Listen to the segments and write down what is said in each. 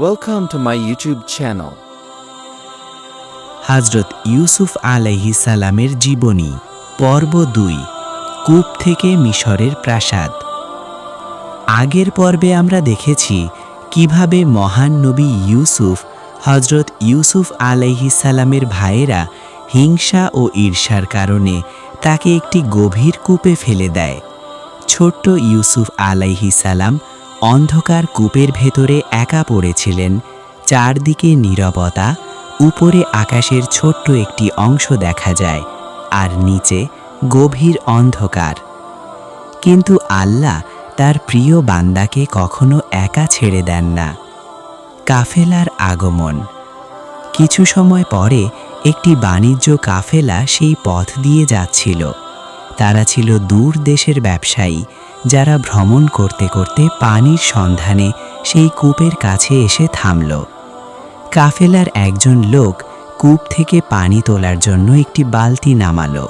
Welcome to my YouTube channel. হযরত ইউসুফ আলাইহিস সালামের জীবনী পর্ব 2 কূপ থেকে মিশরের প্রাসাদ। আগের পর্বে আমরা দেখেছি কিভাবে মহান নবী ইউসুফ হযরত ইউসুফ আলাইহিস সালামের ভাইয়েরা হিংসা ও ঈর্ষার কারণে তাকে একটি গভীর কূপে ফেলে দেয়। ছোট্ট ইউসুফ আলাইহিস সালাম অন্ধকার কূপের ভেতরে একা পড়েছিলেন। চারদিকে নীরবতা, উপরে আকাশের ছোট্ট একটি অংশ দেখা যায় আর নিচে গভীর অন্ধকার। কিন্তু আল্লাহ তার প্রিয় বান্দাকে কখনো একা ছেড়ে দেন না। কাফেলার আগমন। কিছু সময় পরে একটি বাণিজ্য কাফেলা সেই পথ দিয়ে যাচ্ছিল। তারা ছিল দূর দেশের ব্যবসায়ী, যারা ভ্রমণ করতে করতে পানির সন্ধানে সেই কূপের কাছে এসে থামল। কাফেলার একজন লোক কূপ থেকে পানি তোলার জন্য একটি বালতি নামালো।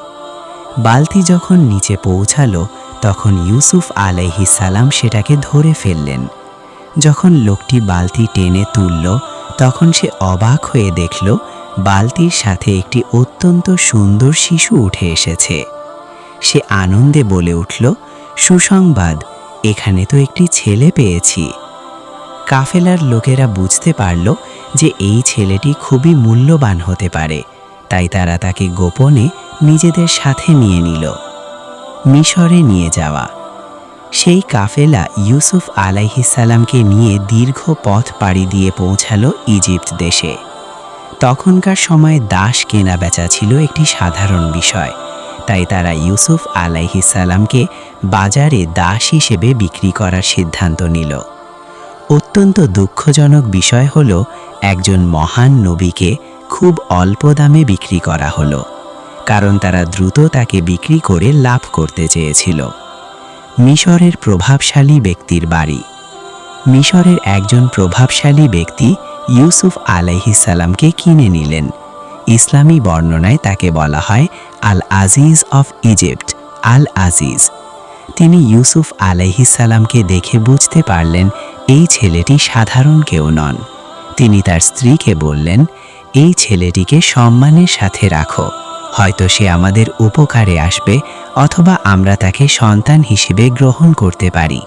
বালতি যখন নিচে পৌঁছালো তখন ইউসুফ আলাইহিস সালাম সেটাকে ধরে ফেললেন। যখন লোকটি বালতি টেনে তুলল তখন সে অবাক হয়ে দেখল বালতির সাথে একটি অত্যন্ত সুন্দর শিশু উঠে এসেছে। সে আনন্দে বলে উঠল, সুসংবাদ, এখানে তো একটি ছেলে পেয়েছি। কাফেলার লোকেরা বুঝতে পারল যে এই ছেলেটি খুবই মূল্যবান হতে পারে, তাই তারা তাকে গোপনে নিজেদের সাথে নিয়ে নিল। মিশরে নিয়ে যাওয়া। সেই কাফেলা ইউসুফ আলাইহিস সালামকে নিয়ে দীর্ঘ পথ পাড়ি দিয়ে পৌঁছালো ইজিপ্ট দেশে। তখনকার সময়ে দাস কেনা বেচা ছিল একটি সাধারণ বিষয়, তাই তারা ইউসুফ আলাইহিস সালামকে বাজারে দাস হিসেবে বিক্রি করার সিদ্ধান্ত নিল। অত্যন্ত দুঃখজনক বিষয় হলো একজন মহান নবীকে খুব অল্প দামে বিক্রি করা হলো, কারণ তারা দ্রুত তাকে বিক্রি করে লাভ করতে চেয়েছিল। মিশরের প্রভাবশালী ব্যক্তির বাড়ি। মিশরের একজন প্রভাবশালী ব্যক্তি ইউসুফ আলাইহিস সালামকে কিনে নিলেন। ইসলামী বর্ণনায় তাকে বলা হয় আল আজিজ অফ ইজিপ্ট, আল আজিজ। তিনি ইউসুফ আলাইহিস সালামকে দেখে বুঝতে পারলেন এই ছেলেটি সাধারণ কেউ নন। তিনি তার স্ত্রীকে বললেন, এই ছেলেটিকে সম্মানের সাথে রাখো, হয়তো সে আমাদের উপকারে আসবে অথবা আমরা তাকে সন্তান হিসেবে গ্রহণ করতে পারি।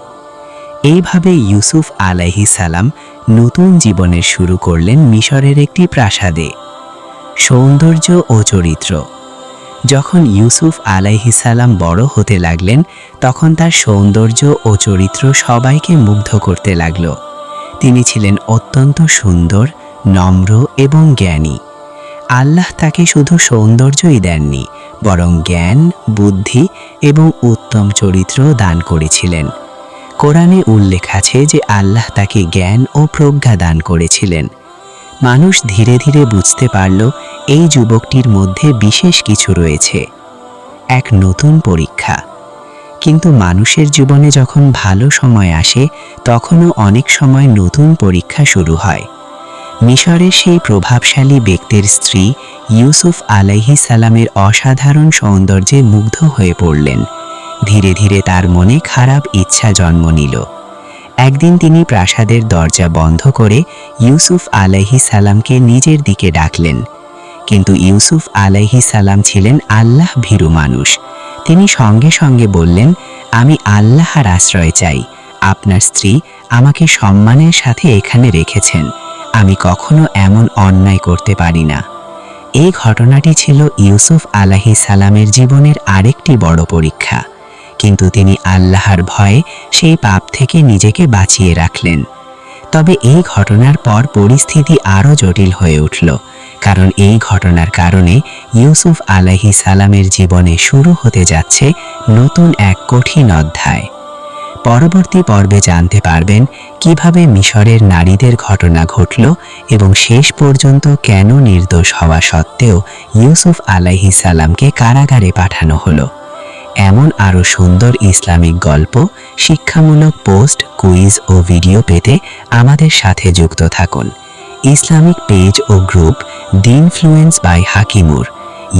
এইভাবে ইউসুফ আলাইহিস সালাম নতুন জীবনের শুরু করলেন মিশরের একটি প্রাসাদে। সৌন্দর্য ও চরিত্র। যখন ইউসুফ আলাইহিস সালাম বড় হতে লাগলেন তখন তার সৌন্দর্য ও চরিত্র সবাইকে মুগ্ধ করতে লাগল। তিনি ছিলেন অত্যন্ত সুন্দর, নম্র এবং জ্ঞানী। আল্লাহ তাকে শুধু সৌন্দর্যই দেননি, বরং জ্ঞান, বুদ্ধি এবং উত্তম চরিত্র দান করেছিলেন। কোরআনে উল্লেখ আছে যে আল্লাহ তাকে জ্ঞান ও প্রজ্ঞা দান করেছিলেন। মানুষ ধীরে ধীরে বুঝতে পারল এই যুবকটির মধ্যে বিশেষ কিছু রয়েছে, এক নতুন পরীক্ষা। কিন্তু মানুষের জীবনে যখন ভালো সময় আসে তখনও অনেক সময় নতুন পরীক্ষা শুরু হয়। মিশরের সেই প্রভাবশালী ব্যক্তির স্ত্রী ইউসুফ আলাইহিস সালামের অসাধারণ সৌন্দর্যে মুগ্ধ হয়ে পড়লেন। ধীরে ধীরে তার মনে খারাপ ইচ্ছা জন্ম নিল। একদিন তিনি প্রাসাদের দরজা বন্ধ করে ইউসুফ আলাইহিস সালামকে নিজের দিকে ডাকলেন। কিন্তু ইউসুফ আলাইহিস সালাম ছিলেন আল্লাহ ভীরু মানুষ। তিনি সঙ্গে সঙ্গে বললেন, আমি আল্লাহর আশ্রয় চাই। আপনার স্ত্রী আমাকে সম্মানের সাথে এখানে রেখেছেন, আমি কখনো এমন অন্যায় করতে পারি না। এই ঘটনাটি ছিল ইউসুফ আলাইহিস সালামের জীবনের আরেকটি বড় পরীক্ষা, কিন্তু তিনি আল্লাহর ভয়ে সেই পাপ থেকে নিজেকে বাঁচিয়ে রাখলেন। তবে এই ঘটনার পর পরিস্থিতি আরও জটিল হয়ে উঠল, কারণ এই ঘটনার কারণে ইউসুফ আলাইহিস সালামের জীবনে শুরু হতে যাচ্ছে নতুন এক কঠিন অধ্যায়। পরবর্তী পর্বে জানতে পারবেন কিভাবে মিশরের নারীদের ঘটনা ঘটল এবং শেষ পর্যন্ত কেন নির্দোষ হওয়া সত্ত্বেও ইউসুফ আলাইহিস সালামকে কারাগারে পাঠানো হলো। এমন আরও সুন্দর ইসলামিক গল্প, শিক্ষামূলক পোস্ট, কুইজ ও ভিডিও পেতে আমাদের সাথে যুক্ত থাকুন। ইসলামিক পেজ ও গ্রুপ দিনফ্লুয়েন্স by Hakimur,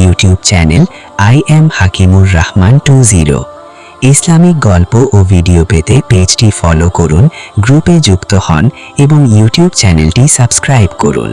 YouTube channel I am Hakimur Rahman 20। Islamic গল্প ও ভিডিও পেতে পেজটি ফলো করুন, গ্রুপে যুক্ত হন এবং ইউটিউব চ্যানেলটি সাবস্ক্রাইব করুন।